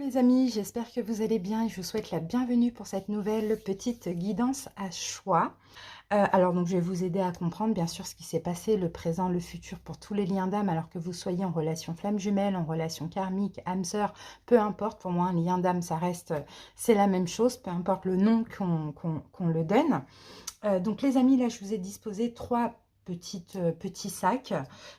Les amis, j'espère que vous allez bien et je vous souhaite la bienvenue pour cette nouvelle petite guidance à choix. Alors donc je vais vous aider à comprendre bien sûr ce qui s'est passé, le présent, le futur pour tous les liens d'âme, alors que vous soyez en relation flamme jumelle, en relation karmique, âme sœur, peu importe, pour moi un lien d'âme ça reste, c'est la même chose, peu importe le nom qu'on le donne. Donc les amis, là je vous ai disposé petits sacs,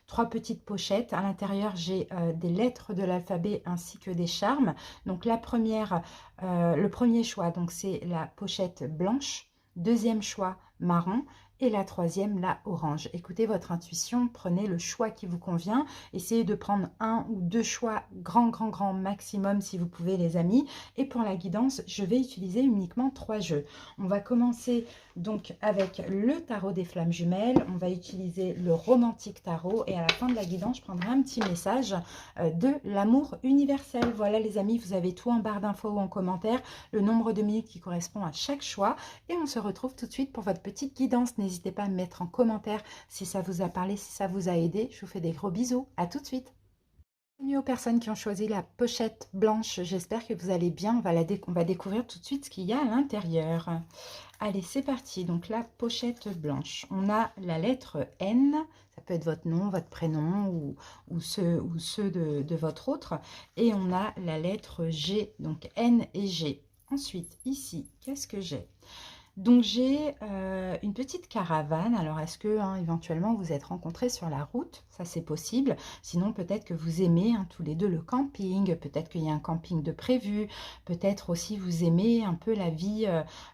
trois petites pochettes. À l'intérieur, j'ai des lettres de l'alphabet ainsi que des charmes. Donc la première, le premier choix, donc c'est la pochette blanche. Deuxième choix, marron. Et la troisième, la orange. Écoutez votre intuition, prenez le choix qui vous convient. Essayez de prendre un ou deux choix, grand maximum si vous pouvez les amis. Et pour la guidance, je vais utiliser uniquement 3 jeux. On va commencer donc avec le tarot des flammes jumelles, on va utiliser le romantique tarot et à la fin de la guidance, je prendrai un petit message de l'amour universel. Voilà les amis, vous avez tout en barre d'infos ou en commentaire, le nombre de minutes qui correspond à chaque choix et on se retrouve tout de suite pour votre petite guidance. N'hésitez pas à me mettre en commentaire si ça vous a parlé, si ça vous a aidé. Je vous fais des gros bisous, à tout de suite. Bienvenue aux personnes qui ont choisi la pochette blanche, j'espère que vous allez bien, on va découvrir tout de suite ce qu'il y a à l'intérieur. Allez, c'est parti. Donc, la pochette blanche. On a la lettre N. Ça peut être votre nom, votre prénom ou ceux de votre autre. Et on a la lettre G. Donc, N et G. Ensuite, ici, qu'est-ce que j'ai? Donc, j'ai une petite caravane. Alors, est-ce que éventuellement vous êtes rencontrés sur la route? Ça, c'est possible. Sinon, peut-être que vous aimez tous les deux le camping. Peut-être qu'il y a un camping de prévu. Peut-être aussi vous aimez un peu la vie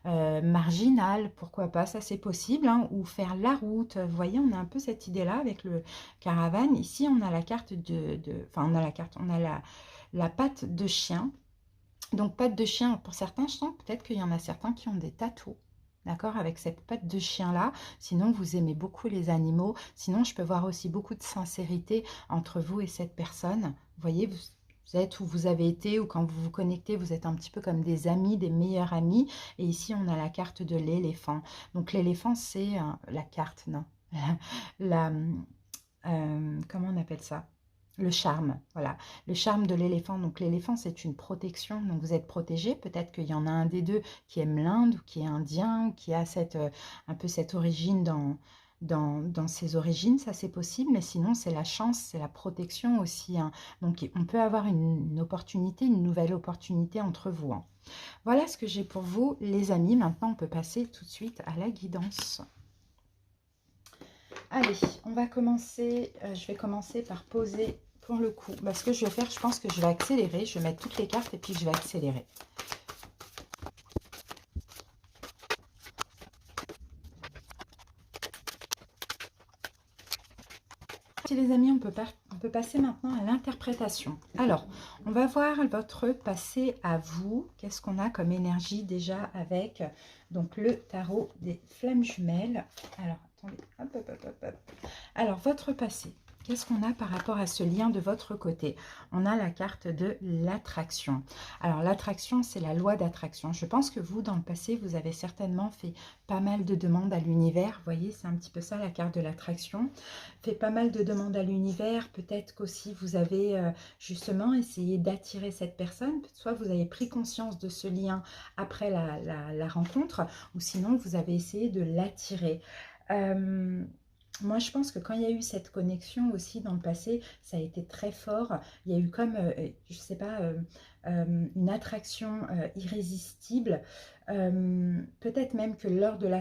marginale. Pourquoi pas? Ça, c'est possible. Ou faire la route. Vous voyez, on a un peu cette idée-là avec le caravane. Ici, on a la carte enfin, on a la carte. On a la patte de chien. Donc, patte de chien, pour certains, je sens peut-être qu'il y en a certains qui ont des tatous. D'accord, avec cette patte de chien-là. Sinon, vous aimez beaucoup les animaux. Sinon, je peux voir aussi beaucoup de sincérité entre vous et cette personne. Vous voyez, vous êtes où vous avez été ou quand vous vous connectez, vous êtes un petit peu comme des amis, des meilleurs amis. Et ici, on a la carte de l'éléphant. Donc, l'éléphant, c'est la carte, non. la, comment on appelle ça? Le charme, voilà, le charme de l'éléphant. Donc l'éléphant, c'est une protection, donc vous êtes protégé. Peut-être qu'il y en a un des deux qui aime l'Inde ou qui est indien, ou qui a un peu cette origine dans ses origines, ça c'est possible. Mais sinon, c'est la chance, c'est la protection aussi. Donc on peut avoir une opportunité, une nouvelle opportunité entre vous. Voilà ce que j'ai pour vous, les amis. Maintenant, on peut passer tout de suite à la guidance. Allez, on va commencer, je vais commencer par poser pour le coup. Ce que je vais faire, je pense que je vais accélérer. Je vais mettre toutes les cartes et puis je vais accélérer. Les amis, on peut passer maintenant à l'interprétation. Alors, on va voir votre passé à vous. Qu'est-ce qu'on a comme énergie déjà avec donc le tarot des flammes jumelles. Alors, attendez, hop. Alors, votre passé. Qu'est-ce qu'on a par rapport à ce lien de votre côté? On a la carte de l'attraction. Alors, l'attraction, c'est la loi d'attraction. Je pense que vous, dans le passé, vous avez certainement fait pas mal de demandes à l'univers. Vous voyez, c'est un petit peu ça, la carte de l'attraction. Fait pas mal de demandes à l'univers. Peut-être qu'aussi, vous avez justement essayé d'attirer cette personne. Soit vous avez pris conscience de ce lien après la rencontre, ou sinon, vous avez essayé de l'attirer. Moi, je pense que quand il y a eu cette connexion aussi dans le passé, ça a été très fort. Il y a eu comme, je ne sais pas, une attraction irrésistible. Peut-être même que lors de la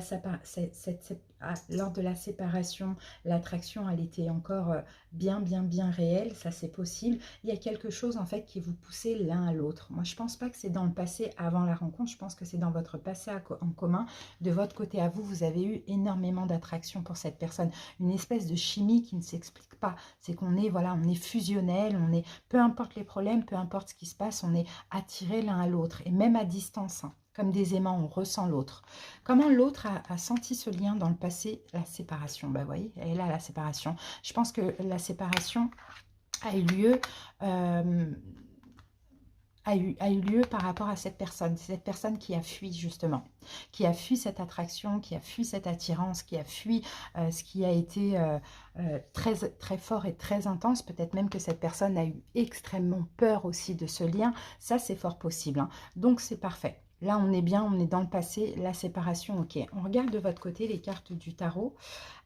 séparation, l'attraction, elle était encore bien réelle. Ça, c'est possible. Il y a quelque chose, en fait, qui vous poussait l'un à l'autre. Moi, je ne pense pas que c'est dans le passé avant la rencontre. Je pense que c'est dans votre passé en commun. De votre côté à vous, vous avez eu énormément d'attraction pour cette personne. Une espèce de chimie qui ne s'explique pas. C'est qu'on est, voilà, on est fusionnel, peu importe les problèmes, peu importe ce qui se passe, on est attirés l'un à l'autre. Et même à distance, comme des aimants, on ressent l'autre. Comment l'autre a senti ce lien dans le passé? La séparation, vous voyez, elle est là, la séparation. Je pense que la séparation a eu lieu a eu lieu par rapport à cette personne. C'est cette personne qui a fui justement, qui a fui cette attraction, qui a fui cette attirance, qui a fui ce qui a été très, très fort et très intense. Peut-être même que cette personne a eu extrêmement peur aussi de ce lien. Ça, c'est fort possible, hein. Donc, c'est parfait. Là, on est bien, on est dans le passé, la séparation, ok. On regarde de votre côté les cartes du tarot.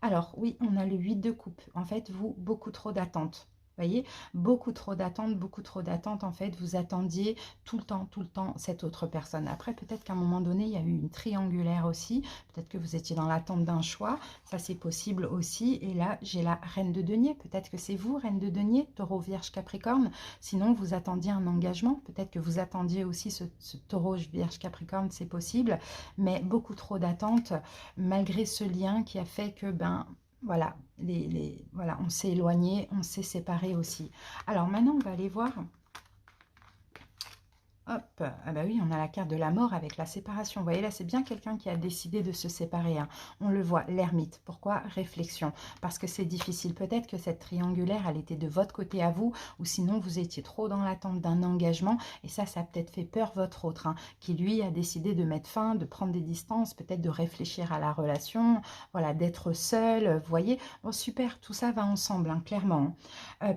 Alors, oui, on a le 8 de coupe. En fait, vous, beaucoup trop d'attentes. Vous voyez, beaucoup trop d'attentes, en fait, vous attendiez tout le temps, cette autre personne. Après, peut-être qu'à un moment donné, il y a eu une triangulaire aussi, peut-être que vous étiez dans l'attente d'un choix, ça c'est possible aussi, et là, j'ai la reine de denier, peut-être que c'est vous, reine de denier, taureau, vierge, capricorne, sinon vous attendiez un engagement, peut-être que vous attendiez aussi ce taureau, vierge, capricorne, c'est possible, mais beaucoup trop d'attentes, malgré ce lien qui a fait que, ben, voilà, voilà, on s'est éloigné, on s'est séparé aussi. Alors maintenant, on va aller voir. Hop, ah bah oui, on a la carte de la mort avec la séparation. Vous voyez, là, c'est bien quelqu'un qui a décidé de se séparer, hein. On le voit, l'ermite. Pourquoi? Réflexion. Parce que c'est difficile. Peut-être que cette triangulaire, elle était de votre côté à vous, ou sinon, vous étiez trop dans l'attente d'un engagement. Et ça a peut-être fait peur votre autre, hein, qui, lui, a décidé de mettre fin, de prendre des distances, peut-être de réfléchir à la relation, voilà, d'être seul. Vous voyez? Bon, super, tout ça va ensemble, hein, clairement.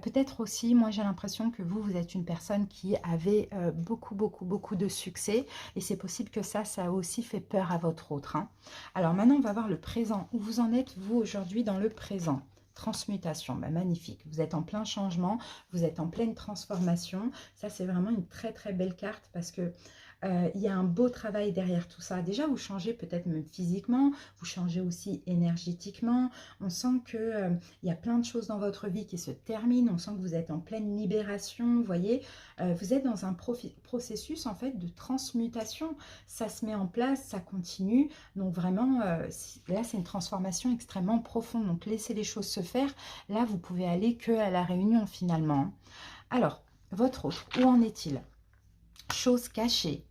Peut-être aussi, moi, j'ai l'impression que vous êtes une personne qui avait beaucoup de succès. Et c'est possible que ça a aussi fait peur à votre autre, hein. Alors maintenant, on va voir le présent. Où vous en êtes, vous, aujourd'hui, dans le présent? Transmutation, bah, magnifique. Vous êtes en plein changement, vous êtes en pleine transformation. Ça, c'est vraiment une très belle carte parce que il y a un beau travail derrière tout ça. Déjà, vous changez peut-être même physiquement, vous changez aussi énergétiquement. On sent que il y a plein de choses dans votre vie qui se terminent. On sent que vous êtes en pleine libération, vous voyez. Vous êtes dans un processus en fait de transmutation. Ça se met en place, ça continue. Donc vraiment, là, c'est une transformation extrêmement profonde. Donc laissez les choses se faire. Là, vous pouvez aller que à la réunion finalement. Alors, votre autre, où en est-il? Chose cachée.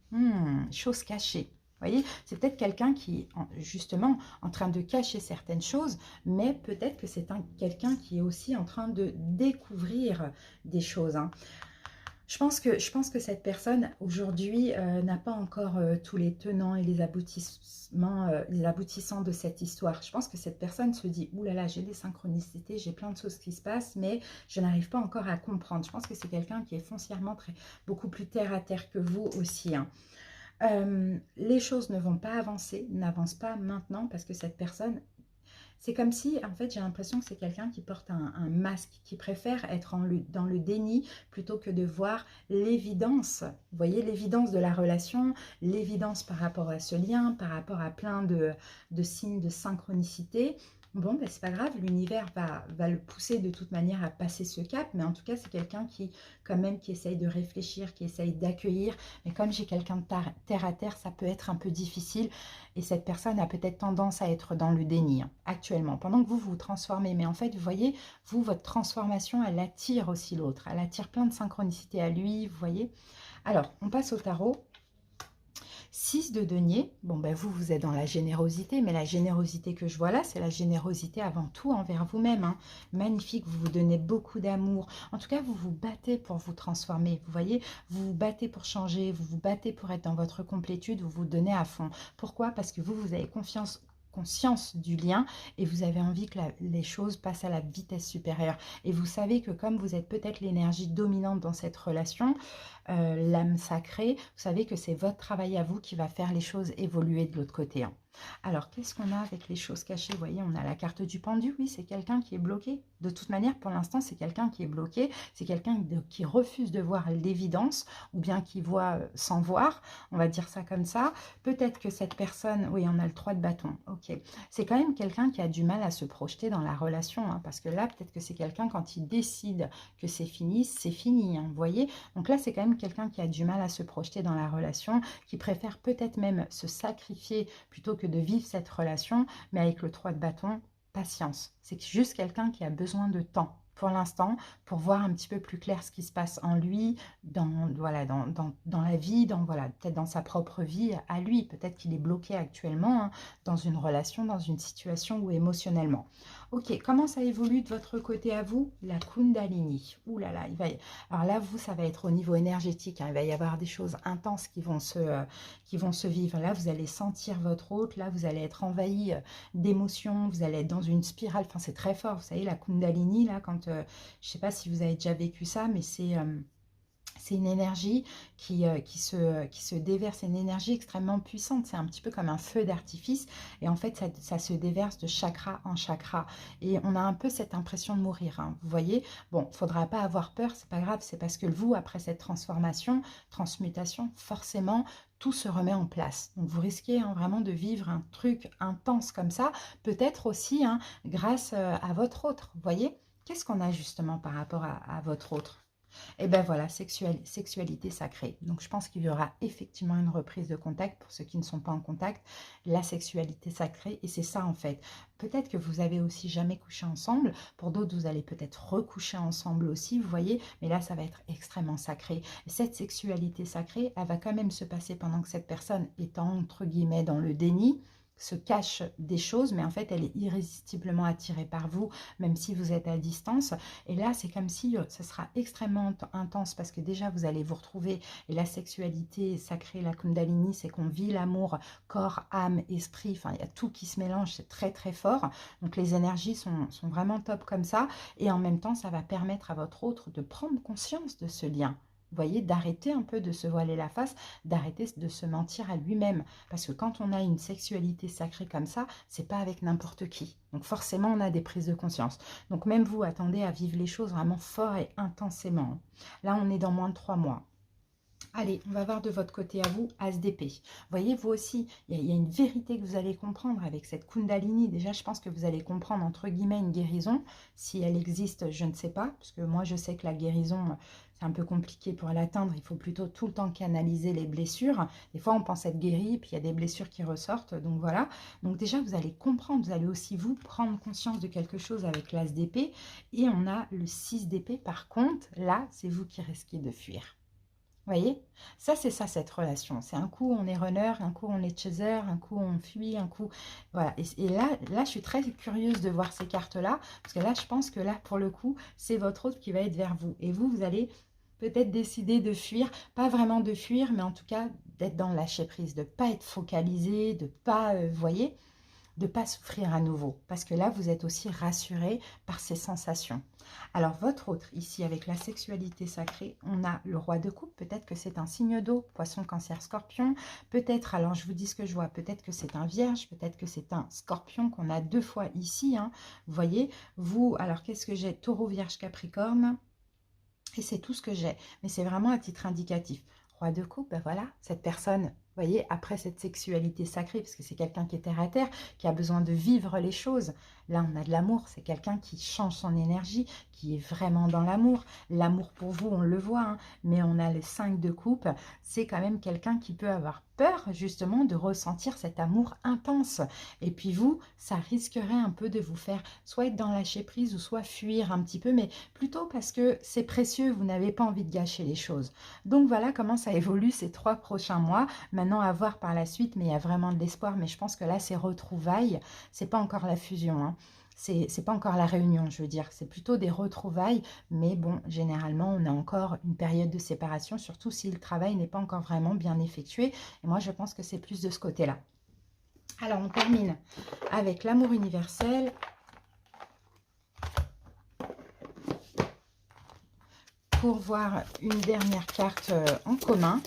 Chose cachée. Vous voyez, c'est peut-être quelqu'un qui est justement en train de cacher certaines choses, mais peut-être que c'est quelqu'un qui est aussi en train de découvrir des choses, hein. Je pense que cette personne, aujourd'hui, n'a pas encore tous les tenants et les aboutissements, les aboutissants de cette histoire. Je pense que cette personne se dit, ouh là là, j'ai des synchronicités, j'ai plein de choses qui se passent, mais je n'arrive pas encore à comprendre. Je pense que c'est quelqu'un qui est foncièrement beaucoup plus terre à terre que vous aussi, hein. Les choses ne vont pas avancer, n'avancent pas maintenant parce que cette personne... C'est comme si, en fait, j'ai l'impression que c'est quelqu'un qui porte un masque, qui préfère être dans le déni plutôt que de voir l'évidence. Vous voyez, l'évidence de la relation, l'évidence par rapport à ce lien, par rapport à plein de signes de synchronicité. Bon, ben, c'est pas grave, l'univers va le pousser de toute manière à passer ce cap, mais en tout cas, c'est quelqu'un qui, quand même, qui essaye de réfléchir, qui essaye d'accueillir. Mais comme j'ai quelqu'un de terre à terre, ça peut être un peu difficile. Et cette personne a peut-être tendance à être dans le déni, hein, actuellement, pendant que vous vous transformez. Mais en fait, vous voyez, vous, votre transformation, elle attire aussi l'autre. Elle attire plein de synchronicité à lui, vous voyez. Alors, on passe au tarot. 6 de denier, bon ben vous êtes dans la générosité, mais la générosité que je vois là, c'est la générosité avant tout envers vous-même, hein. Magnifique, vous vous donnez beaucoup d'amour. En tout cas, vous vous battez pour vous transformer, vous voyez, vous vous battez pour changer, vous vous battez pour être dans votre complétude, vous vous donnez à fond. Pourquoi? Parce que vous avez conscience du lien et vous avez envie que les choses passent à la vitesse supérieure. Et vous savez que comme vous êtes peut-être l'énergie dominante dans cette relation, l'âme sacrée, vous savez que c'est votre travail à vous qui va faire les choses évoluer de l'autre côté, hein. Alors, qu'est-ce qu'on a avec les choses cachées? Vous voyez, on a la carte du pendu. Oui, c'est quelqu'un qui est bloqué. De toute manière, pour l'instant, c'est quelqu'un qui est bloqué. C'est quelqu'un qui refuse de voir l'évidence ou bien qui voit sans voir. On va dire ça comme ça. Peut-être que cette personne... Oui, on a le 3 de bâton. Ok. C'est quand même quelqu'un qui a du mal à se projeter dans la relation, hein, parce que là, peut-être que c'est quelqu'un, quand il décide que c'est fini, hein, vous voyez. Donc là, c'est quand même quelqu'un qui a du mal à se projeter dans la relation, qui préfère peut-être même se sacrifier plutôt que de vivre cette relation, mais avec le 3 de bâton, patience. C'est juste quelqu'un qui a besoin de temps pour l'instant, pour voir un petit peu plus clair ce qui se passe en lui, voilà, dans la vie, voilà, peut-être dans sa propre vie à lui. Peut-être qu'il est bloqué actuellement, hein, dans une relation, dans une situation ou émotionnellement. Ok, comment ça évolue de votre côté à vous? La Kundalini. Ouh là là, alors là, vous, ça va être au niveau énergétique, hein. Il va y avoir des choses intenses qui vont se vivre. Là, vous allez sentir votre hôte. Là, vous allez être envahi d'émotions. Vous allez être dans une spirale. Enfin, c'est très fort. Vous savez, la Kundalini, là, quand... je ne sais pas si vous avez déjà vécu ça, mais c'est une énergie qui se déverse, c'est une énergie extrêmement puissante. C'est un petit peu comme un feu d'artifice. Et en fait, ça se déverse de chakra en chakra. Et on a un peu cette impression de mourir, hein. Vous voyez, bon, il ne faudra pas avoir peur, c'est pas grave. C'est parce que vous, après cette transformation, transmutation, forcément, tout se remet en place. Donc, vous risquez, hein, vraiment de vivre un truc intense comme ça. Peut-être aussi, hein, grâce à votre autre. Vous voyez, qu'est-ce qu'on a justement par rapport à votre autre? Et ben voilà, sexualité sacrée. Donc je pense qu'il y aura effectivement une reprise de contact pour ceux qui ne sont pas en contact, la sexualité sacrée. Et c'est ça en fait. Peut-être que vous avez aussi jamais couché ensemble. Pour d'autres, vous allez peut-être recoucher ensemble aussi, vous voyez. Mais là, ça va être extrêmement sacré. Et cette sexualité sacrée, elle va quand même se passer pendant que cette personne est entre guillemets dans le déni, se cache des choses, mais en fait, elle est irrésistiblement attirée par vous, même si vous êtes à distance. Et là, c'est comme si ce sera extrêmement intense parce que déjà, vous allez vous retrouver. Et la sexualité sacrée, la Kundalini, c'est qu'on vit l'amour, corps, âme, esprit. Enfin, il y a tout qui se mélange, c'est très, très fort. Donc, les énergies sont vraiment top comme ça. Et en même temps, ça va permettre à votre autre de prendre conscience de ce lien. Vous voyez, d'arrêter un peu de se voiler la face, d'arrêter de se mentir à lui-même. Parce que quand on a une sexualité sacrée comme ça, c'est pas avec n'importe qui. Donc forcément, on a des prises de conscience. Donc même vous, attendez à vivre les choses vraiment fort et intensément. Là, on est dans moins de 3 mois. Allez, on va voir de votre côté à vous, As d'épée. Voyez, vous aussi, il y a une vérité que vous allez comprendre avec cette Kundalini. Déjà, je pense que vous allez comprendre, entre guillemets, une guérison. Si elle existe, je ne sais pas, parce que moi, je sais que la guérison, c'est un peu compliqué pour l'atteindre. Il faut plutôt tout le temps canaliser les blessures. Des fois, on pense être guéri, puis il y a des blessures qui ressortent. Donc voilà. Donc déjà, vous allez comprendre, vous allez aussi, vous, prendre conscience de quelque chose avec l'As d'épée. Et on a le 6 d'épée. Par contre, là, c'est vous qui risquez de fuir. Vous voyez, ça c'est ça cette relation. C'est un coup on est runner, un coup on est chaser, un coup on fuit, un coup... Voilà, et là je suis très curieuse de voir ces cartes-là, parce que là je pense que là pour le coup, c'est votre autre qui va être vers vous. Et vous, vous allez peut-être décider de fuir, pas vraiment de fuir, mais en tout cas d'être dans le lâcher-prise, de ne pas être focalisé, de ne pas, vous voyez, de ne pas souffrir à nouveau. Parce que là, vous êtes aussi rassuré par ces sensations. Alors, votre autre, ici, avec la sexualité sacrée, on a le roi de coupe. Peut-être que c'est un signe d'eau, poisson, cancer, scorpion. Peut-être, alors je vous dis ce que je vois, peut-être que c'est un vierge, peut-être que c'est un scorpion qu'on a 2 fois ici, hein. Vous voyez, vous, alors qu'est-ce que j'ai? Taureau, vierge, capricorne. Et c'est tout ce que j'ai. Mais c'est vraiment à titre indicatif. Roi de coupe, ben voilà, cette personne, vous voyez, après cette sexualité sacrée, parce que c'est quelqu'un qui est terre à terre, qui a besoin de vivre les choses. Là, on a de l'amour, c'est quelqu'un qui change son énergie, qui est vraiment dans l'amour. L'amour pour vous, on le voit, hein, mais on a le 5 de coupe. C'est quand même quelqu'un qui peut avoir peur, justement, de ressentir cet amour intense. Et puis vous, ça risquerait un peu de vous faire soit être dans lâcher prise ou soit fuir un petit peu, mais plutôt parce que c'est précieux, vous n'avez pas envie de gâcher les choses. Donc voilà comment ça évolue ces 3 prochains mois. Maintenant, à voir par la suite, mais il y a vraiment de l'espoir. Mais je pense que là, c'est retrouvailles. C'est pas encore la fusion, hein. C'est pas encore la réunion, je veux dire. C'est plutôt des retrouvailles. Mais bon, généralement, on a encore une période de séparation, surtout si le travail n'est pas encore vraiment bien effectué. Et moi, je pense que c'est plus de ce côté-là. Alors, on termine avec l'amour universel. Pour voir une dernière carte en commun.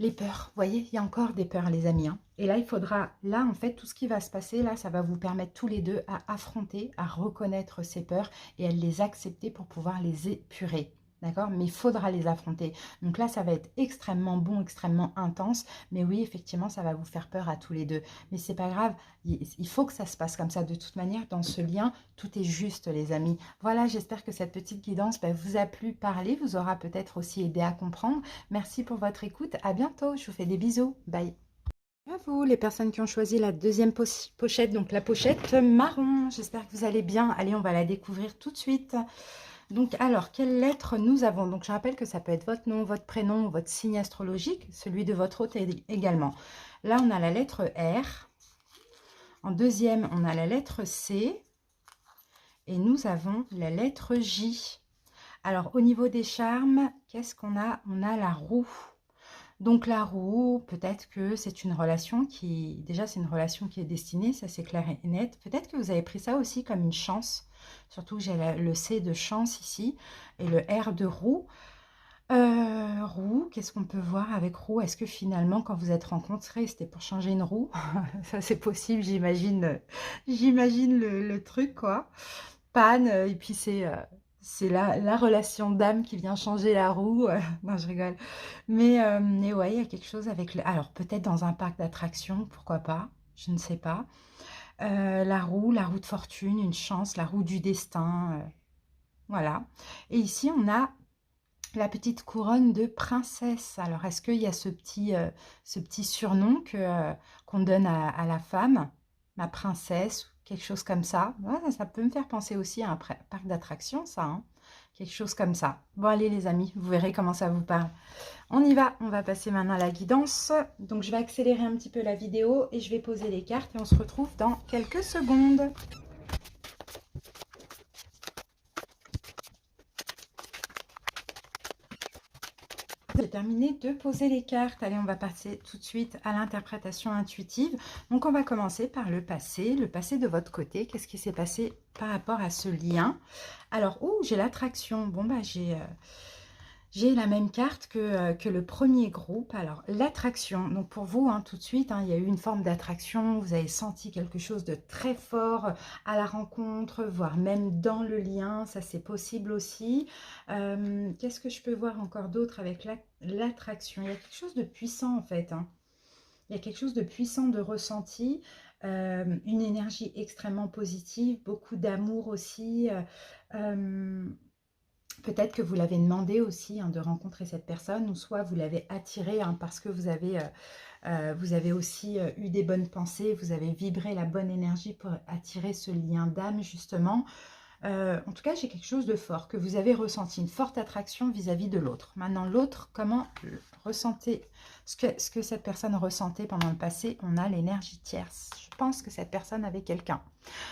Les peurs, vous voyez, il y a encore des peurs, les amis, hein. Et là, il faudra, là, en fait, tout ce qui va se passer, là, ça va vous permettre tous les deux à affronter, à reconnaître ces peurs et à les accepter pour pouvoir les épurer. D'accord? Mais il faudra les affronter. Donc là, ça va être extrêmement bon, extrêmement intense. Mais oui, effectivement, ça va vous faire peur à tous les deux. Mais c'est pas grave. Il faut que ça se passe comme ça. De toute manière, dans ce lien, tout est juste, les amis. Voilà, j'espère que cette petite guidance vous a plu parler, vous aura peut-être aussi aidé à comprendre. Merci pour votre écoute. À bientôt. Je vous fais des bisous. Bye. À vous, les personnes qui ont choisi la deuxième pochette, donc la pochette marron. J'espère que vous allez bien. Allez, on va la découvrir tout de suite. Donc, alors, quelle lettre nous avons? Donc, je rappelle que ça peut être votre nom, votre prénom, votre signe astrologique, celui de votre hôte également. Là, on a la lettre R. En deuxième, on a la lettre C. Et nous avons la lettre J. Alors, au niveau des charmes, qu'est-ce qu'on a? On a la roue. Donc, la roue, peut-être que c'est une relation qui... Déjà, c'est une relation qui est destinée, ça c'est clair et net. Peut-être que vous avez pris ça aussi comme une chance. Surtout, j'ai le C de chance ici et le R de roue. Roue, qu'est-ce qu'on peut voir avec roue? Est-ce que finalement, quand vous êtes rencontrés, c'était pour changer une roue? Ça, c'est possible, j'imagine le truc, quoi. Panne, et puis c'est la relation d'âme qui vient changer la roue. Non, je rigole. Mais ouais, il y a quelque chose avec le... Alors, peut-être dans un parc d'attractions, pourquoi pas? Je ne sais pas. La roue de fortune, une chance, la roue du destin. Voilà. Et ici, on a la petite couronne de princesse. Alors, est-ce qu'il y a ce petit surnom qu'on donne à la femme, ma princesse, quelque chose comme ça? Ouais, ça peut me faire penser aussi à un parc d'attractions, ça, hein. Quelque chose comme ça. Bon, allez les amis, vous verrez comment ça vous parle. On y va, on va passer maintenant à la guidance. Donc, je vais accélérer un petit peu la vidéo et je vais poser les cartes et on se retrouve dans quelques secondes. J'ai terminé de poser les cartes. Allez, on va passer tout de suite à l'interprétation intuitive. Donc, on va commencer par le passé de votre côté. Qu'est-ce qui s'est passé par rapport à ce lien? Alors, j'ai l'attraction. Bon, bah, j'ai la même carte que le premier groupe. Alors, l'attraction, donc pour vous, hein, tout de suite, hein, il y a eu une forme d'attraction. Vous avez senti quelque chose de très fort à la rencontre, voire même dans le lien. Ça, c'est possible aussi. Qu'est-ce que je peux voir encore d'autre avec l'attraction? Il y a quelque chose de puissant, en fait, hein. Il y a quelque chose de puissant de ressenti, une énergie extrêmement positive, beaucoup d'amour aussi. Peut-être que vous l'avez demandé aussi, hein, de rencontrer cette personne, ou soit vous l'avez attiré, hein, parce que vous avez aussi eu des bonnes pensées, vous avez vibré la bonne énergie pour attirer ce lien d'âme justement. En tout cas, j'ai quelque chose de fort, que vous avez ressenti, une forte attraction vis-à-vis de l'autre. Maintenant, l'autre, comment ressentez ce que cette personne ressentait pendant le passé? On a l'énergie tierce. Je pense que cette personne avait quelqu'un.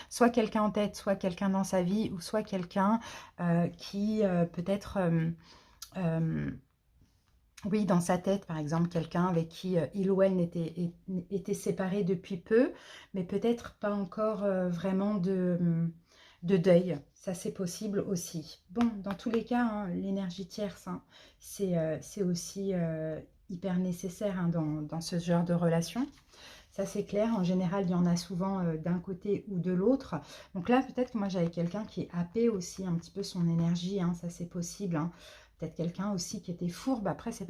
Soit quelqu'un en tête, soit quelqu'un dans sa vie, ou soit quelqu'un qui peut-être... oui, dans sa tête, par exemple, quelqu'un avec qui il ou elle était séparé depuis peu, mais peut-être pas encore vraiment de deuil. Ça, c'est possible aussi. Bon, dans tous les cas, hein, l'énergie tierce, hein, c'est aussi hyper nécessaire, hein, dans ce genre de relation. Ça, c'est clair. En général, il y en a souvent d'un côté ou de l'autre. Donc là, peut-être que moi, j'avais quelqu'un qui happait aussi un petit peu son énergie, hein. Ça, c'est possible, hein. Peut-être quelqu'un aussi qui était fourbe. Après, c'est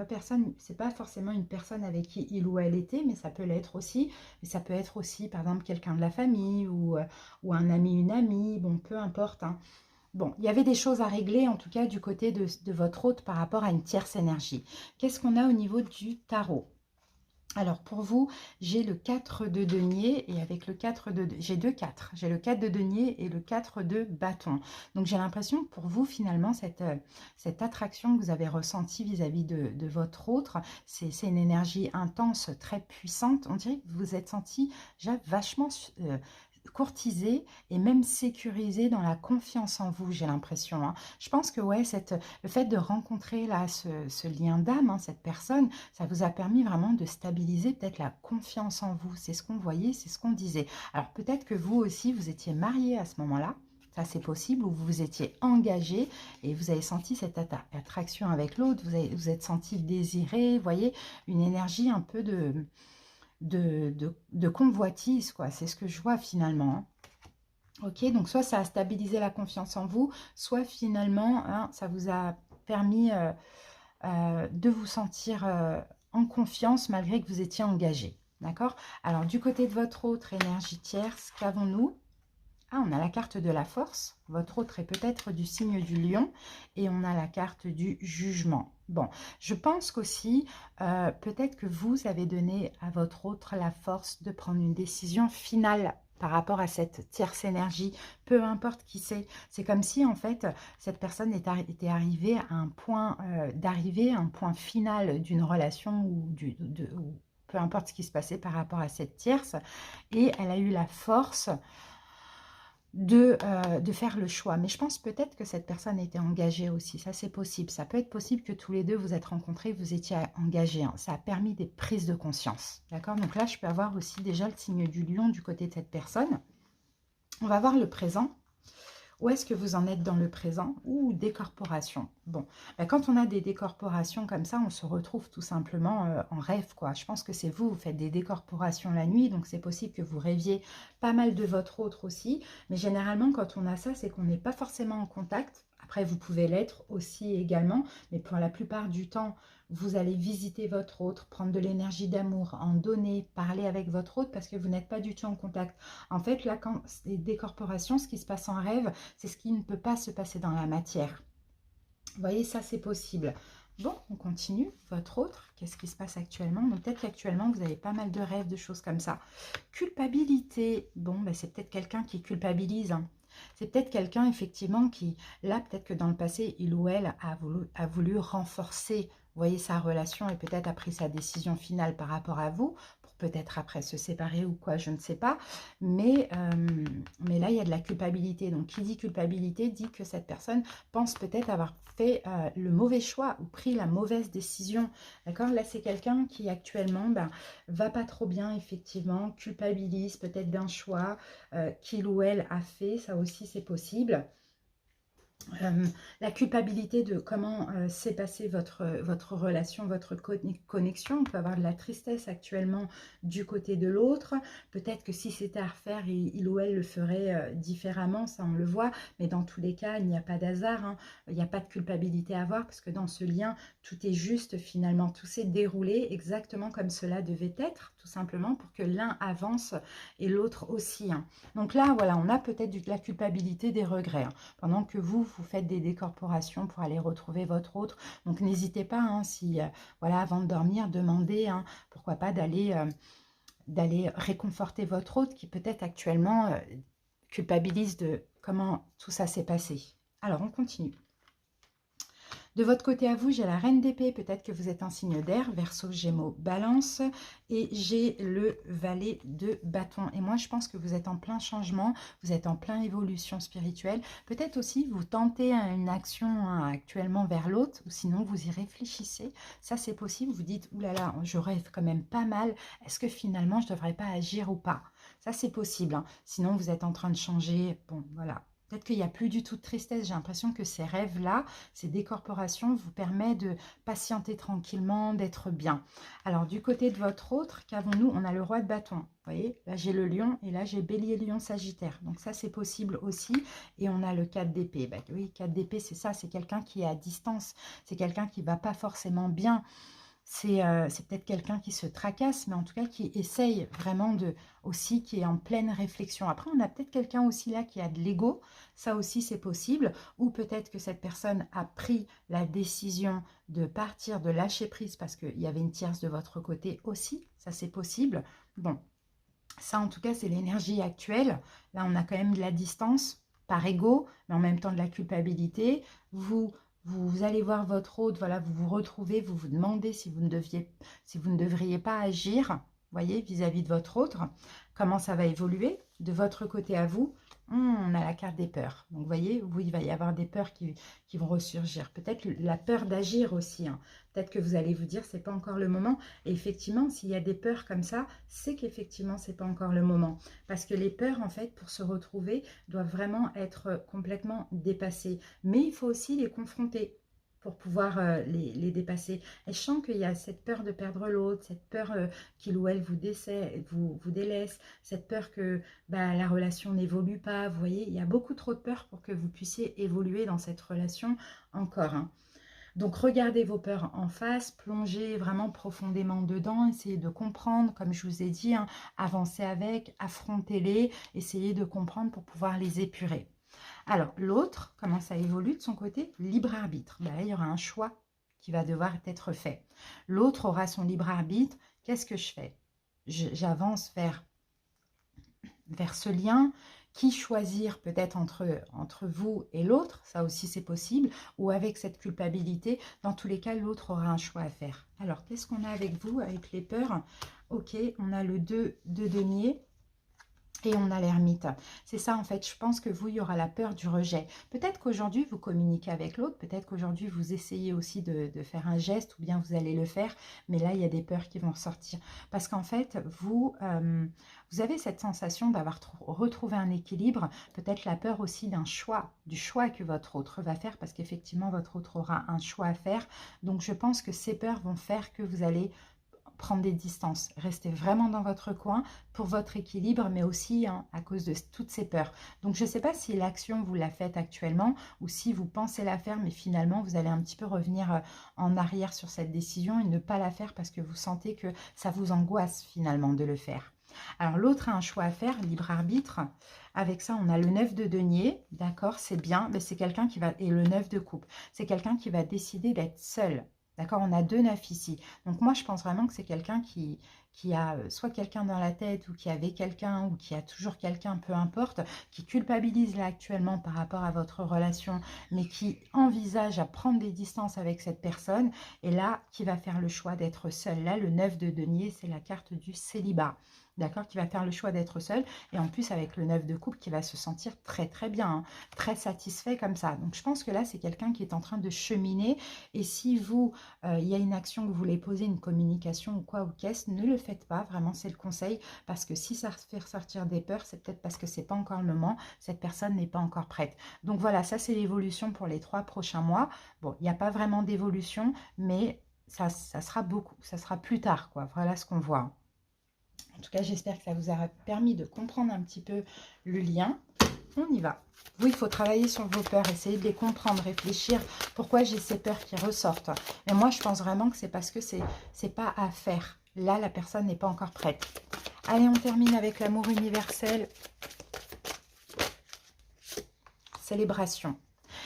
pas forcément une personne avec qui il ou elle était, mais ça peut l'être aussi. Mais ça peut être aussi, par exemple, quelqu'un de la famille ou un ami, une amie. Bon, peu importe, hein. Bon, il y avait des choses à régler, en tout cas, du côté de votre hôte par rapport à une tierce énergie. Qu'est-ce qu'on a au niveau du tarot? Alors, pour vous, j'ai le 4 de denier et avec le 4 de... J'ai deux 4. J'ai le 4 de denier et le 4 de bâton. Donc, j'ai l'impression que pour vous, finalement, cette attraction que vous avez ressentie vis-à-vis de votre autre, c'est une énergie intense, très puissante. On dirait que vous vous êtes senti déjà vachement courtisé et même sécurisé dans la confiance en vous, j'ai l'impression, hein. Je pense que ouais, le fait de rencontrer là ce lien d'âme, hein, cette personne, ça vous a permis vraiment de stabiliser peut-être la confiance en vous. C'est ce qu'on voyait, c'est ce qu'on disait. Alors peut-être que vous aussi, vous étiez marié à ce moment-là. Ça, c'est possible, ou vous vous étiez engagé et vous avez senti cette attraction avec l'autre, vous êtes senti désiré, vous voyez, une énergie un peu de convoitise, quoi. C'est ce que je vois finalement, hein. Ok, donc soit ça a stabilisé la confiance en vous, soit finalement, hein, ça vous a permis de vous sentir en confiance malgré que vous étiez engagé. D'accord? Alors, du côté de votre autre énergie tierce, qu'avons-nous? Ah, on a la carte de la force. Votre autre est peut-être du signe du lion. Et on a la carte du jugement. Bon, je pense qu'aussi, peut-être que vous avez donné à votre autre la force de prendre une décision finale par rapport à cette tierce énergie, peu importe qui c'est. C'est comme si, en fait, cette personne était arrivée à un point d'arrivée, un point final d'une relation ou peu importe ce qui se passait par rapport à cette tierce, et elle a eu la force de faire le choix. Mais je pense peut-être que cette personne était engagée aussi, ça c'est possible. Ça peut être possible que tous les deux vous êtes rencontrés, vous étiez engagés. Hein. Ça a permis des prises de conscience, d'accord? Donc là, je peux avoir aussi déjà le signe du lion du côté de cette personne. On va voir le présent. Où est-ce que vous en êtes dans le présent? Ou des corporations. Bon, ben quand on a des décorporations comme ça, on se retrouve tout simplement en rêve, quoi. Je pense que c'est vous, vous faites des décorporations la nuit, donc c'est possible que vous rêviez pas mal de votre autre aussi. Mais généralement, quand on a ça, c'est qu'on n'est pas forcément en contact. Après, vous pouvez l'être aussi également, mais pour la plupart du temps, vous allez visiter votre autre, prendre de l'énergie d'amour, en donner, parler avec votre autre parce que vous n'êtes pas du tout en contact. En fait, là, quand c'est des corporations, ce qui se passe en rêve, c'est ce qui ne peut pas se passer dans la matière. Vous voyez, ça, c'est possible. Bon, on continue. Votre autre, qu'est-ce qui se passe actuellement? Donc, peut-être qu'actuellement, vous avez pas mal de rêves, de choses comme ça. Culpabilité. Bon, ben, c'est peut-être quelqu'un qui culpabilise. Hein. C'est peut-être quelqu'un, effectivement, qui, là, peut-être que dans le passé, il ou elle a voulu renforcer, vous voyez, sa relation et peut-être a pris sa décision finale par rapport à vous, pour peut-être après se séparer ou quoi, je ne sais pas. Mais là, il y a de la culpabilité. Donc, qui dit culpabilité dit que cette personne pense peut-être avoir fait le mauvais choix ou pris la mauvaise décision. D'accord? Là, c'est quelqu'un qui actuellement va pas trop bien, effectivement, culpabilise peut-être d'un choix qu'il ou elle a fait. Ça aussi, c'est possible. La culpabilité de comment s'est passée votre relation, votre connexion. On peut avoir de la tristesse actuellement du côté de l'autre. Peut-être que si c'était à refaire, il ou elle le ferait différemment, ça on le voit. Mais dans tous les cas, il n'y a pas d'hasard. Hein. Il n'y a pas de culpabilité à avoir parce que dans ce lien, tout est juste finalement. Tout s'est déroulé exactement comme cela devait être, tout simplement pour que l'un avance et l'autre aussi. Hein. Donc là, voilà, on a peut-être de la culpabilité, des regrets. Hein. Pendant que vous faites des décorporations pour aller retrouver votre autre. Donc, n'hésitez pas, hein, si, voilà, avant de dormir, demandez, hein, pourquoi pas d'aller réconforter votre autre qui peut-être actuellement culpabilise de comment tout ça s'est passé. Alors, on continue. De votre côté à vous, j'ai la reine d'épée, peut-être que vous êtes un signe d'air, Verseau, Gémeaux, Balance, et j'ai le valet de bâton. Et moi, je pense que vous êtes en plein changement, vous êtes en plein évolution spirituelle. Peut-être aussi, vous tentez une action actuellement vers l'autre, ou sinon, vous y réfléchissez. Ça, c'est possible, vous dites, oulala, je rêve quand même pas mal, est-ce que finalement, je ne devrais pas agir ou pas? Ça, c'est possible. Hein. Sinon, vous êtes en train de changer, bon, voilà. Peut-être qu'il n'y a plus du tout de tristesse. J'ai l'impression que ces rêves-là, ces décorporations vous permettent de patienter tranquillement, d'être bien. Alors, du côté de votre autre, qu'avons-nous? On a le roi de bâton. Vous voyez, là, j'ai le lion et là, j'ai bélier, lion, sagittaire. Donc, ça, c'est possible aussi. Et on a le 4 d'épée. Ben, oui, 4 d'épée, c'est ça. C'est quelqu'un qui est à distance. C'est quelqu'un qui ne va pas forcément bien. C'est peut-être quelqu'un qui se tracasse, mais en tout cas qui essaye vraiment aussi, qui est en pleine réflexion. Après, on a peut-être quelqu'un aussi là qui a de l'ego, ça aussi c'est possible, ou peut-être que cette personne a pris la décision de partir, de lâcher prise parce qu'il y avait une tierce de votre côté aussi, ça c'est possible. Bon, ça en tout cas c'est l'énergie actuelle. Là on a quand même de la distance, par ego, mais en même temps de la culpabilité. Vous allez voir votre autre, voilà, vous vous retrouvez, vous vous demandez si vous ne devriez pas agir, voyez, vis-à-vis de votre autre, comment ça va évoluer. De votre côté à vous, on a la carte des peurs. Donc, vous voyez, oui, il va y avoir des peurs qui vont ressurgir. Peut-être la peur d'agir aussi. Hein. Peut-être que vous allez vous dire, c'est pas encore le moment. Et effectivement, s'il y a des peurs comme ça, c'est qu'effectivement, c'est pas encore le moment. Parce que les peurs, en fait, pour se retrouver, doivent vraiment être complètement dépassées. Mais il faut aussi les confronter pour pouvoir les dépasser. Et je sens qu'il y a cette peur de perdre l'autre, cette peur qu'il ou elle vous délaisse, cette peur que la relation n'évolue pas. Vous voyez, il y a beaucoup trop de peur pour que vous puissiez évoluer dans cette relation encore. Hein. Donc, regardez vos peurs en face, plongez vraiment profondément dedans, essayez de comprendre, comme je vous ai dit, hein, avancez avec, affrontez-les, essayez de comprendre pour pouvoir les épurer. Alors, l'autre, comment ça évolue de son côté? Libre arbitre. Là, il y aura un choix qui va devoir être fait. L'autre aura son libre arbitre. Qu'est-ce que je fais? J'avance vers ce lien qui choisir peut-être entre vous et l'autre, ça aussi c'est possible, ou avec cette culpabilité, dans tous les cas, l'autre aura un choix à faire. Alors, qu'est-ce qu'on a avec vous, avec les peurs? Ok, on a le 2 de denier. Et on a l'ermite. C'est ça en fait, je pense que vous, il y aura la peur du rejet. Peut-être qu'aujourd'hui, vous communiquez avec l'autre, peut-être qu'aujourd'hui, vous essayez aussi de faire un geste ou bien vous allez le faire, mais là, il y a des peurs qui vont ressortir. Parce qu'en fait, vous avez cette sensation d'avoir retrouvé un équilibre, peut-être la peur aussi d'un choix, du choix que votre autre va faire, parce qu'effectivement, votre autre aura un choix à faire. Donc, je pense que ces peurs vont faire que vous allez prendre des distances, rester vraiment dans votre coin pour votre équilibre, mais aussi à cause de toutes ces peurs. Donc, je ne sais pas si l'action, vous la faites actuellement ou si vous pensez la faire, mais finalement, vous allez un petit peu revenir en arrière sur cette décision et ne pas la faire parce que vous sentez que ça vous angoisse finalement de le faire. Alors, l'autre a un choix à faire, libre arbitre. Avec ça, on a le 9 de denier, d'accord, c'est bien, mais c'est quelqu'un qui va, et le 9 de coupe, c'est quelqu'un qui va décider d'être seul. D'accord, on a 2 9 ici. Donc moi, je pense vraiment que c'est quelqu'un qui a soit quelqu'un dans la tête ou qui avait quelqu'un ou qui a toujours quelqu'un, peu importe, qui culpabilise là actuellement par rapport à votre relation, mais qui envisage à prendre des distances avec cette personne et là, qui va faire le choix d'être seul. Là, le 9 de denier, c'est la carte du célibat. D'accord, qui va faire le choix d'être seul et en plus avec le 9 de coupe qui va se sentir très très bien, hein, très satisfait comme ça. Donc je pense que là c'est quelqu'un qui est en train de cheminer et si vous, il y a une action que vous voulez poser, une communication ou quoi ou qu'est-ce, ne le faites pas, vraiment c'est le conseil parce que si ça fait ressortir des peurs, c'est peut-être parce que c'est pas encore le moment, cette personne n'est pas encore prête. Donc voilà, ça c'est l'évolution pour les 3 prochains mois. Bon, il n'y a pas vraiment d'évolution, mais ça sera beaucoup, ça sera plus tard quoi, voilà ce qu'on voit. En tout cas, j'espère que ça vous aura permis de comprendre un petit peu le lien. On y va. Oui, il faut travailler sur vos peurs, essayer de les comprendre, réfléchir. Pourquoi j'ai ces peurs qui ressortent? Mais moi, je pense vraiment que c'est parce que c'est pas à faire. Là, la personne n'est pas encore prête. Allez, on termine avec l'amour universel. Célébration.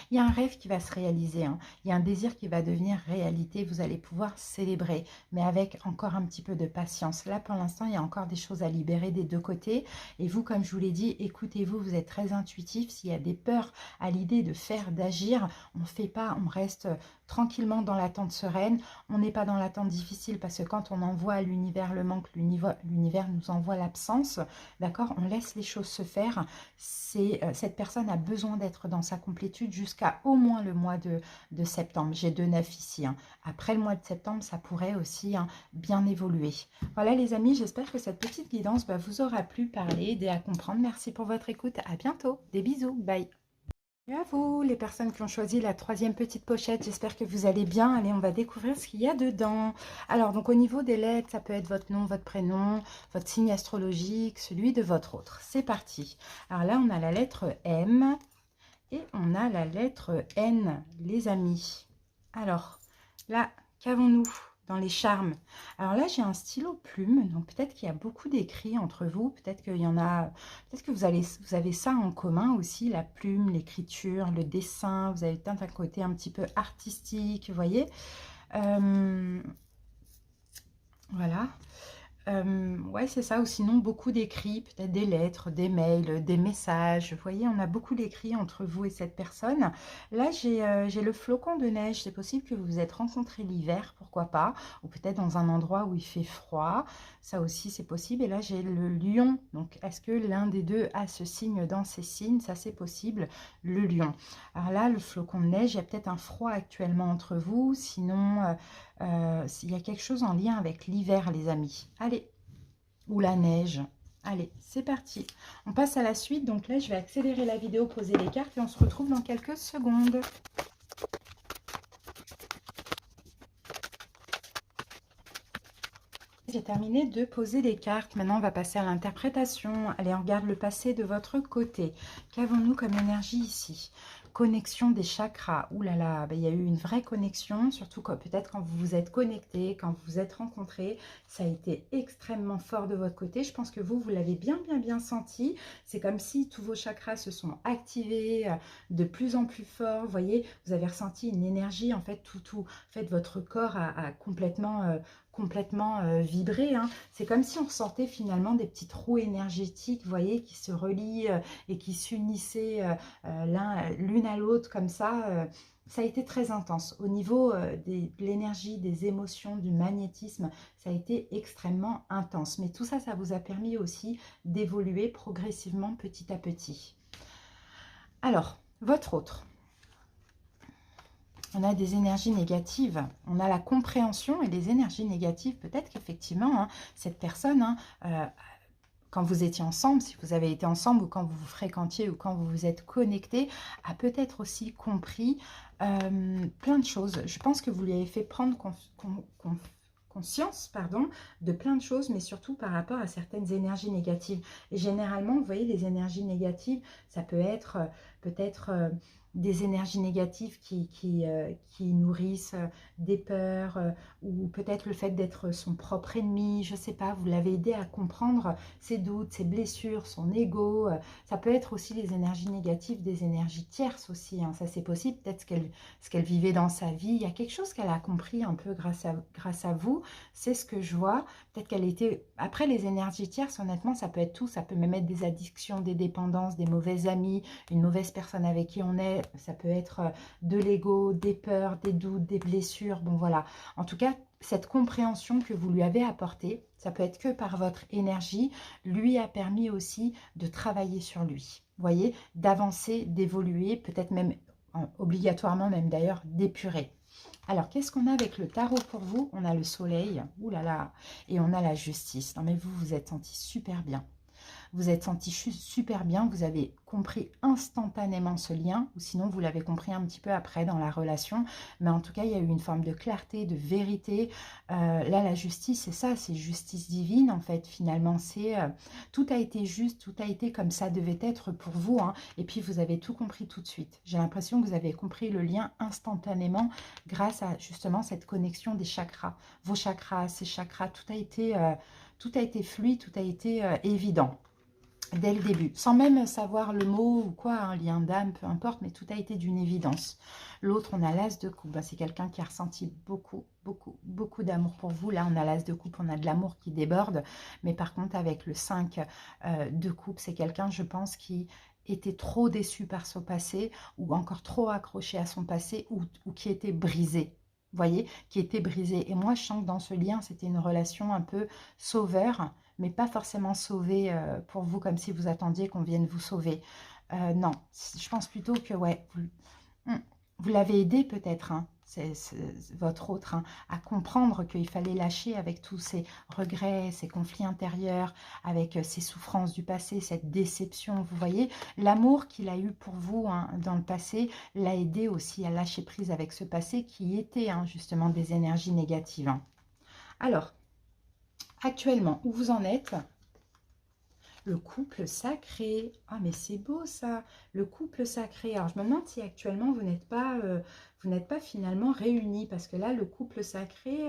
Il y a un rêve qui va se réaliser, hein. Il y a un désir qui va devenir réalité. Vous allez pouvoir célébrer, mais avec encore un petit peu de patience. Là, pour l'instant, il y a encore des choses à libérer des deux côtés. Et vous, comme je vous l'ai dit, écoutez-vous, vous êtes très intuitif. S'il y a des peurs à l'idée de faire, d'agir, on ne fait pas, on reste tranquillement dans l'attente sereine. On n'est pas dans l'attente difficile parce que quand on envoie à l'univers le manque, l'univers nous envoie l'absence. D'accord? On laisse les choses se faire. Cette personne a besoin d'être dans sa complétude jusqu'à au moins le mois de septembre. J'ai 2 9 ici. Hein. Après le mois de septembre, ça pourrait aussi bien évoluer. Voilà les amis, j'espère que cette petite guidance vous aura plu, parler, aider à comprendre. Merci pour votre écoute. À bientôt. Des bisous. Bye. Et à vous, les personnes qui ont choisi la 3e petite pochette, j'espère que vous allez bien. Allez, on va découvrir ce qu'il y a dedans. Alors, donc au niveau des lettres, ça peut être votre nom, votre prénom, votre signe astrologique, celui de votre autre. C'est parti. Alors là, on a la lettre M et on a la lettre N, les amis. Alors, là, qu'avons-nous dans les charmes? Alors là, j'ai un stylo plume, donc peut-être qu'il y a beaucoup d'écrits entre vous, peut-être qu'il y en a, peut-être que vous avez ça en commun aussi, la plume, l'écriture, le dessin, vous avez peut-être un côté un petit peu artistique, vous voyez. Voilà. Ouais, c'est ça, ou sinon beaucoup d'écrits, peut-être des lettres, des mails, des messages. Vous voyez, on a beaucoup d'écrits entre vous et cette personne. Là, j'ai le flocon de neige. C'est possible que vous vous êtes rencontrés l'hiver, pourquoi pas, ou peut-être dans un endroit où il fait froid. Ça aussi, c'est possible. Et là, j'ai le lion. Donc, est-ce que l'un des deux a ce signe dans ses signes? Ça, c'est possible, le lion. Alors là, le flocon de neige, il y a peut-être un froid actuellement entre vous. Sinon... s'il y a quelque chose en lien avec l'hiver, les amis. Allez, ou la neige. Allez, c'est parti. On passe à la suite. Donc là, je vais accélérer la vidéo, poser les cartes et on se retrouve dans quelques secondes. J'ai terminé de poser les cartes. Maintenant, on va passer à l'interprétation. Allez, on regarde le passé de votre côté. Qu'avons-nous comme énergie ici? connexion des chakras. Ouh là là, ben, il y a eu une vraie connexion, surtout peut-être quand vous vous êtes connectés, quand vous vous êtes rencontrés. Ça a été extrêmement fort de votre côté. Je pense que vous l'avez bien senti. C'est comme si tous vos chakras se sont activés de plus en plus fort. Vous voyez, vous avez ressenti une énergie, en fait, en fait, votre corps a complètement vibré, hein. C'est comme si on ressentait finalement des petites roues énergétiques, vous voyez, qui se relient et qui s'unissaient l'une à l'autre comme ça. Ça a été très intense. Au niveau de l'énergie, des émotions, du magnétisme, ça a été extrêmement intense. Mais tout ça, ça vous a permis aussi d'évoluer progressivement petit à petit. Alors, votre autre. On a des énergies négatives, on a la compréhension et les énergies négatives. Peut-être qu'effectivement, hein, cette personne, hein, quand vous étiez ensemble, si vous avez été ensemble ou quand vous vous fréquentiez ou quand vous vous êtes connectés, a peut-être aussi compris plein de choses. Je pense que vous lui avez fait prendre conscience, pardon, de plein de choses, mais surtout par rapport à certaines énergies négatives. Et généralement, vous voyez, les énergies négatives, ça peut être peut-être des énergies négatives qui nourrissent des peurs ou peut-être le fait d'être son propre ennemi, je ne sais pas, vous l'avez aidé à comprendre ses doutes, ses blessures, son ego. Ça peut être aussi les énergies négatives, des énergies tierces aussi, hein. Ça c'est possible, peut-être ce qu'elle vivait dans sa vie. Il y a quelque chose qu'elle a compris un peu grâce à vous, c'est ce que je vois. Peut-être qu'elle était... Après les énergies tierces, honnêtement, ça peut être tout. Ça peut même être des addictions, des dépendances, des mauvais amis, une mauvaise personne avec qui on est. Ça peut être de l'ego, des peurs, des doutes, des blessures. Bon voilà, en tout cas, cette compréhension que vous lui avez apportée, ça peut être que par votre énergie, lui a permis aussi de travailler sur lui. Vous voyez, d'avancer, d'évoluer, peut-être même obligatoirement même d'ailleurs d'épurer. Alors, qu'est-ce qu'on a avec le tarot pour vous? On a le soleil, oulala, et on a la justice. Non mais vous, vous êtes senti super bien. Vous êtes senti super bien, vous avez compris instantanément ce lien, ou sinon vous l'avez compris un petit peu après dans la relation, mais en tout cas il y a eu une forme de clarté, de vérité. Là la justice, c'est ça, c'est justice divine en fait, finalement, c'est tout a été juste, tout a été comme ça devait être pour vous, hein, et puis vous avez tout compris tout de suite. J'ai l'impression que vous avez compris le lien instantanément grâce à justement cette connexion des chakras, vos chakras, ces chakras, tout a été fluide, tout a été évident dès le début, sans même savoir le mot ou quoi, un lien d'âme, peu importe, mais tout a été d'une évidence. L'autre, on a l'as de coupe, c'est quelqu'un qui a ressenti beaucoup d'amour pour vous. Là, on a l'as de coupe, on a de l'amour qui déborde, mais par contre, avec le 5 de coupe, c'est quelqu'un, je pense, qui était trop déçu par son passé, ou encore trop accroché à son passé, ou qui était brisé. Vous voyez, qui était brisé. Et moi, je sens que dans ce lien, c'était une relation un peu sauveur, mais pas forcément sauver pour vous, comme si vous attendiez qu'on vienne vous sauver. Non, je pense plutôt que, ouais, vous l'avez aidé peut-être, hein, votre autre, hein, à comprendre qu'il fallait lâcher avec tous ces regrets, ces conflits intérieurs, avec ces souffrances du passé, cette déception. Vous voyez, l'amour qu'il a eu pour vous, hein, dans le passé l'a aidé aussi à lâcher prise avec ce passé qui était, hein, justement des énergies négatives, hein. Alors, actuellement, où vous en êtes? Le couple sacré. Ah, mais c'est beau ça, le couple sacré. Alors, je me demande si actuellement vous n'êtes pas finalement réunis. Parce que là, le couple sacré,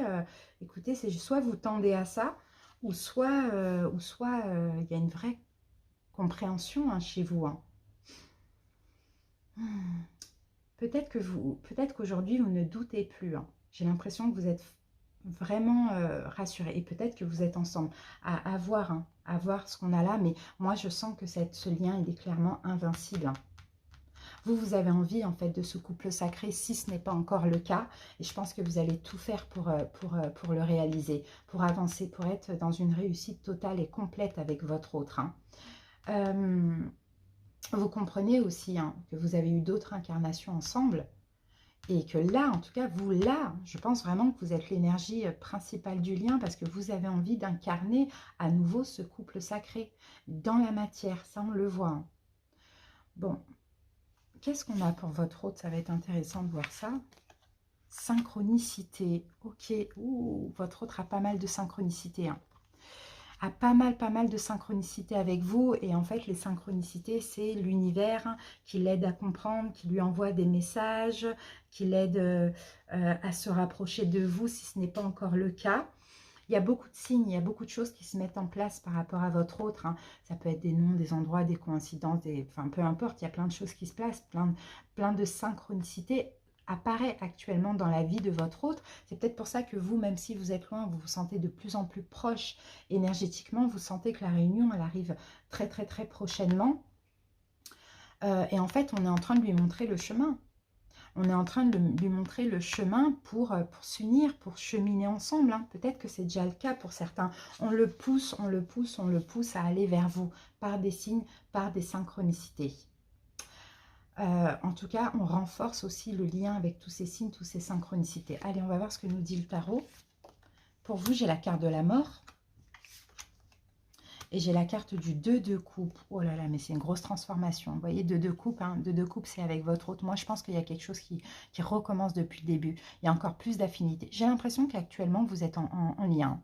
écoutez, c'est soit vous tendez à ça, ou soit il y a une vraie compréhension, hein, chez vous, hein. Peut-être qu'aujourd'hui, vous ne doutez plus, hein. J'ai l'impression que vous êtes vraiment rassurés. Et peut-être que vous êtes ensemble à voir, hein, à voir ce qu'on a là. Mais moi, je sens que ce lien, il est clairement invincible, hein. Vous avez envie, en fait, de ce couple sacré, si ce n'est pas encore le cas. Et je pense que vous allez tout faire pour le réaliser, pour avancer, pour être dans une réussite totale et complète avec votre autre, hein. Vous comprenez aussi, hein, que vous avez eu d'autres incarnations ensemble. Et que là, en tout cas, vous, là, je pense vraiment que vous êtes l'énergie principale du lien parce que vous avez envie d'incarner à nouveau ce couple sacré dans la matière. Ça, on le voit, hein. Bon, qu'est-ce qu'on a pour votre autre? Ça va être intéressant de voir ça. Synchronicité. Ok. Ouh, votre autre a pas mal de synchronicité, hein. a pas mal de synchronicités avec vous. Et en fait, les synchronicités, c'est l'univers qui l'aide à comprendre, qui lui envoie des messages, qui l'aide à se rapprocher de vous si ce n'est pas encore le cas. Il y a beaucoup de signes, il y a beaucoup de choses qui se mettent en place par rapport à votre autre. Hein. Ça peut être des noms, des endroits, des coïncidences, enfin peu importe, il y a plein de choses qui se passent, plein de synchronicités apparaît actuellement dans la vie de votre autre. C'est peut-être pour ça que vous, même si vous êtes loin, vous vous sentez de plus en plus proche énergétiquement. Vous sentez que la réunion, elle arrive très très très prochainement. Et en fait, on est en train de lui montrer le chemin. On est en train de lui montrer le chemin pour s'unir, pour cheminer ensemble. Hein. Peut-être que c'est déjà le cas pour certains. On le pousse, on le pousse, on le pousse à aller vers vous par des signes, par des synchronicités. En tout cas, on renforce aussi le lien avec tous ces signes, toutes ces synchronicités. Allez, on va voir ce que nous dit le tarot. Pour vous, j'ai la carte de la mort. Et j'ai la carte du 2 de coupe. Oh là là, mais c'est une grosse transformation. Vous voyez, 2 de coupe, hein, 2 de coupe, c'est avec votre autre. Moi, je pense qu'il y a quelque chose qui recommence depuis le début. Il y a encore plus d'affinité. J'ai l'impression qu'actuellement, vous êtes en lien.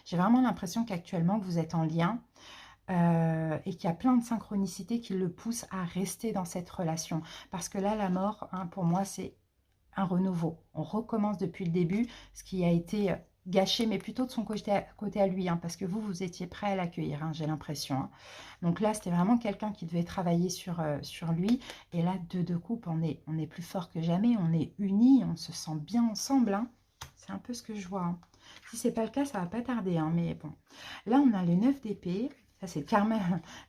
J'ai vraiment l'impression qu'actuellement, vous êtes en lien. Et qu'il y a plein de synchronicités qui le poussent à rester dans cette relation. Parce que là, la mort, hein, pour moi, c'est un renouveau. On recommence depuis le début ce qui a été gâché, mais plutôt de son côté à lui, hein, parce que vous étiez prêt à l'accueillir, hein, j'ai l'impression. Hein. Donc là, c'était vraiment quelqu'un qui devait travailler sur lui. Et là, 2 de coupe, on est plus fort que jamais, on est unis, on se sent bien ensemble. Hein. C'est un peu ce que je vois. Hein. Si ce n'est pas le cas, ça va pas tarder, hein, mais bon. Là, on a le 9 d'épée. Ça, c'est le karma,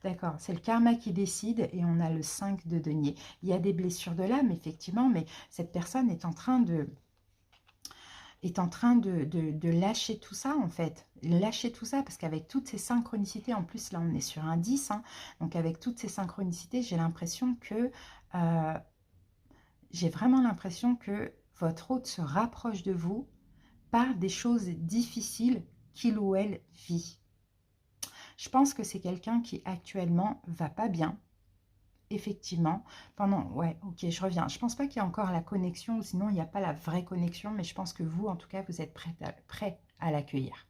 d'accord, c'est le karma qui décide et on a le 5 de denier. Il y a des blessures de l'âme, effectivement, mais cette personne est en train de lâcher tout ça, en fait. Lâcher tout ça, parce qu'avec toutes ces synchronicités, en plus, là, on est sur un 10, hein, donc avec toutes ces synchronicités, j'ai l'impression que... j'ai vraiment l'impression que votre hôte se rapproche de vous par des choses difficiles qu'il ou elle vit. Je pense que c'est quelqu'un qui actuellement va pas bien. Effectivement, ouais, ok, je reviens. Je pense pas qu'il y a encore la connexion, ou sinon il n'y a pas la vraie connexion, mais je pense que vous, en tout cas, vous êtes prêt à l'accueillir.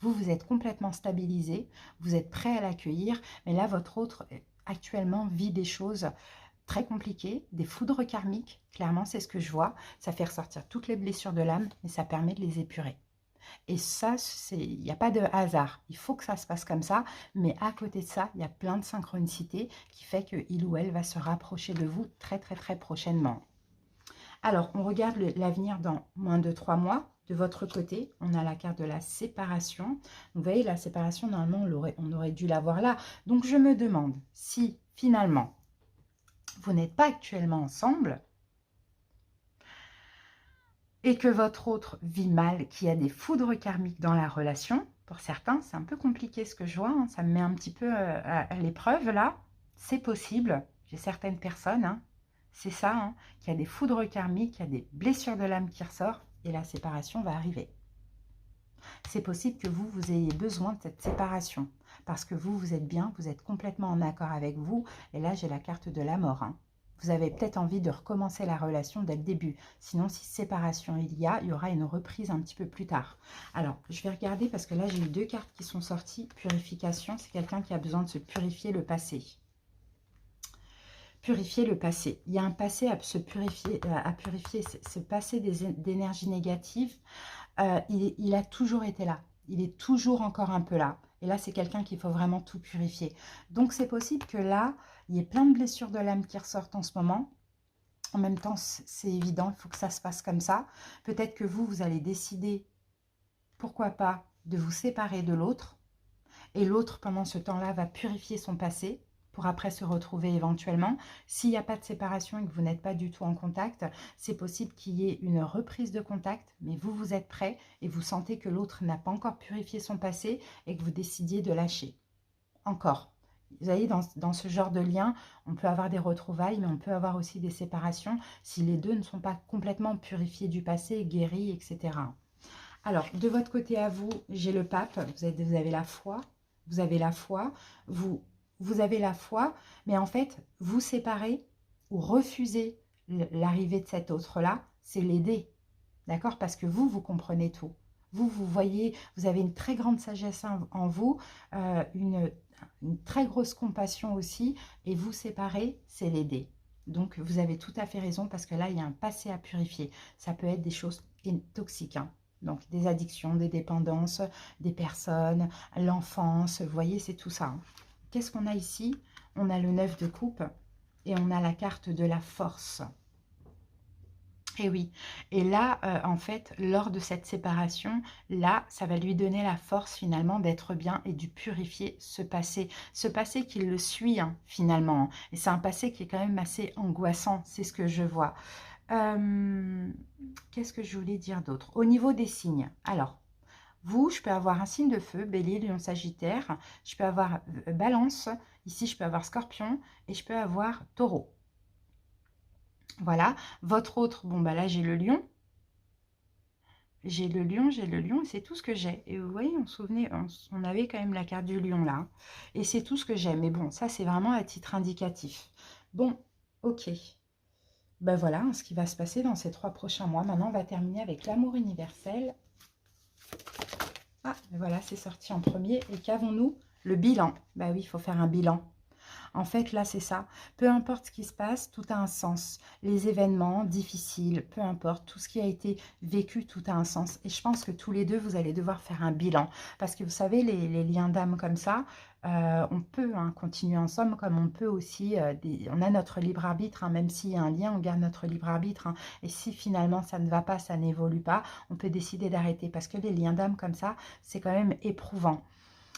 Vous êtes complètement stabilisé, vous êtes prêt à l'accueillir, mais là, votre autre, actuellement, vit des choses très compliquées, des foudres karmiques, clairement, c'est ce que je vois. Ça fait ressortir toutes les blessures de l'âme, mais ça permet de les épurer. Et ça, il n'y a pas de hasard. Il faut que ça se passe comme ça. Mais à côté de ça, il y a plein de synchronicité qui fait qu'il ou elle va se rapprocher de vous très, très, très prochainement. Alors, on regarde l'avenir dans moins de 3 mois. De votre côté, on a la carte de la séparation. Vous voyez, la séparation, normalement, on aurait dû l'avoir là. Donc, je me demande si, finalement, vous n'êtes pas actuellement ensemble, et que votre autre vit mal, qu'il y a des foudres karmiques dans la relation, pour certains, c'est un peu compliqué ce que je vois, hein, ça me met un petit peu à l'épreuve là, c'est possible, j'ai certaines personnes, hein, c'est ça, hein, qu'il y a des foudres karmiques, il y a des blessures de l'âme qui ressortent, et la séparation va arriver. C'est possible que vous ayez besoin de cette séparation, parce que vous êtes bien, vous êtes complètement en accord avec vous, et là j'ai la carte de la mort, hein. Vous avez peut-être envie de recommencer la relation dès le début. Sinon, si séparation il y aura une reprise un petit peu plus tard. Alors, je vais regarder parce que là, j'ai eu 2 cartes qui sont sorties. Purification, c'est quelqu'un qui a besoin de se purifier le passé. Purifier le passé. Il y a un passé à se purifier, ce passé d'énergie négative. Il a toujours été là. Il est toujours encore un peu là. Et là, c'est quelqu'un qu'il faut vraiment tout purifier. Donc, c'est possible que là, il y ait plein de blessures de l'âme qui ressortent en ce moment. En même temps, c'est évident, il faut que ça se passe comme ça. Peut-être que vous allez décider, pourquoi pas, de vous séparer de l'autre. Et l'autre, pendant ce temps-là, va purifier son passé pour après se retrouver éventuellement. S'il n'y a pas de séparation et que vous n'êtes pas du tout en contact, c'est possible qu'il y ait une reprise de contact, mais vous êtes prêt et vous sentez que l'autre n'a pas encore purifié son passé et que vous décidiez de lâcher. Encore. Vous voyez, dans ce genre de lien, on peut avoir des retrouvailles, mais on peut avoir aussi des séparations si les deux ne sont pas complètement purifiés du passé, guéris, etc. Alors, de votre côté à vous, j'ai le pape, vous avez la foi, vous avez la foi, vous avez la foi, mais en fait, vous séparez ou refusez l'arrivée de cet autre-là, c'est l'aider, d'accord? Parce que vous comprenez tout. vous voyez, vous avez une très grande sagesse en vous, une très grosse compassion aussi, et vous séparer, c'est l'aider. Donc, vous avez tout à fait raison parce que là, il y a un passé à purifier. Ça peut être des choses toxiques, hein. Donc, des addictions, des dépendances, des personnes, l'enfance. Vous voyez, c'est tout ça, hein. Qu'est-ce qu'on a ici? On a le 9 de coupe et on a la carte de la force. Et oui, et là, en fait, lors de cette séparation, là, ça va lui donner la force finalement d'être bien et de purifier ce passé qui le suit, hein, finalement, hein. Et c'est un passé qui est quand même assez angoissant, c'est ce que je vois. Qu'est-ce que je voulais dire d'autre? Au niveau des signes, alors, vous, je peux avoir un signe de feu, Bélier, Lion, Sagittaire, je peux avoir Balance, ici je peux avoir Scorpion, et je peux avoir Taureau. Voilà, votre autre, bon bah là j'ai le lion, et c'est tout ce que j'ai. Et vous voyez, on avait quand même la carte du lion là, et c'est tout ce que j'ai. Mais bon, ça c'est vraiment à titre indicatif. Bon, ok. Ben voilà ce qui va se passer dans ces 3 prochains mois. Maintenant, on va terminer avec l'amour universel. Ah, ben voilà, c'est sorti en premier. Et qu'avons-nous? Le bilan. Ben oui, il faut faire un bilan. En fait, là, c'est ça. Peu importe ce qui se passe, tout a un sens. Les événements difficiles, peu importe, tout ce qui a été vécu, tout a un sens. Et je pense que tous les deux, vous allez devoir faire un bilan. Parce que vous savez, les liens d'âme comme ça, on peut, hein, continuer ensemble, comme on peut aussi, on a notre libre arbitre, hein, même s'il y a un lien, on garde notre libre arbitre, hein. Et si finalement ça ne va pas, ça n'évolue pas, on peut décider d'arrêter. Parce que les liens d'âme comme ça, c'est quand même éprouvant.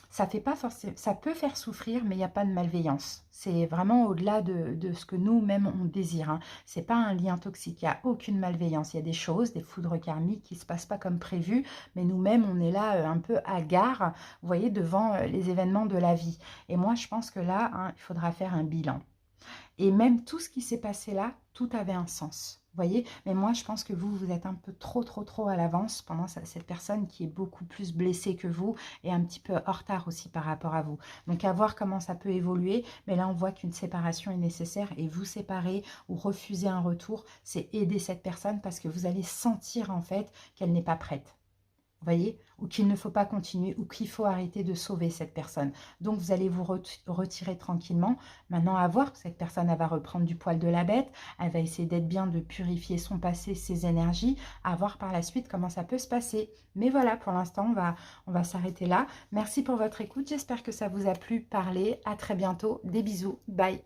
Ça fait pas forcément, ça peut faire souffrir, mais il n'y a pas de malveillance. C'est vraiment au-delà de ce que nous-mêmes on désire, hein. C'est pas un lien toxique, il n'y a aucune malveillance. Il y a des choses, des foudres karmiques qui ne se passent pas comme prévu, mais nous-mêmes, on est là un peu hagard, vous voyez, devant les événements de la vie. Et moi, je pense que là, hein, il faudra faire un bilan. Et même tout ce qui s'est passé là, tout avait un sens. Vous voyez? Mais moi, je pense que vous êtes un peu trop à l'avance pendant cette personne qui est beaucoup plus blessée que vous et un petit peu en retard aussi par rapport à vous. Donc, à voir comment ça peut évoluer. Mais là, on voit qu'une séparation est nécessaire et vous séparer ou refuser un retour, c'est aider cette personne parce que vous allez sentir en fait qu'elle n'est pas prête. Vous voyez? Ou qu'il ne faut pas continuer, ou qu'il faut arrêter de sauver cette personne. Donc, vous allez vous retirer tranquillement. Maintenant, à voir, cette personne, elle va reprendre du poil de la bête. Elle va essayer d'être bien, de purifier son passé, ses énergies. À voir par la suite comment ça peut se passer. Mais voilà, pour l'instant, on va s'arrêter là. Merci pour votre écoute. J'espère que ça vous a plu. Parler. À très bientôt. Des bisous. Bye.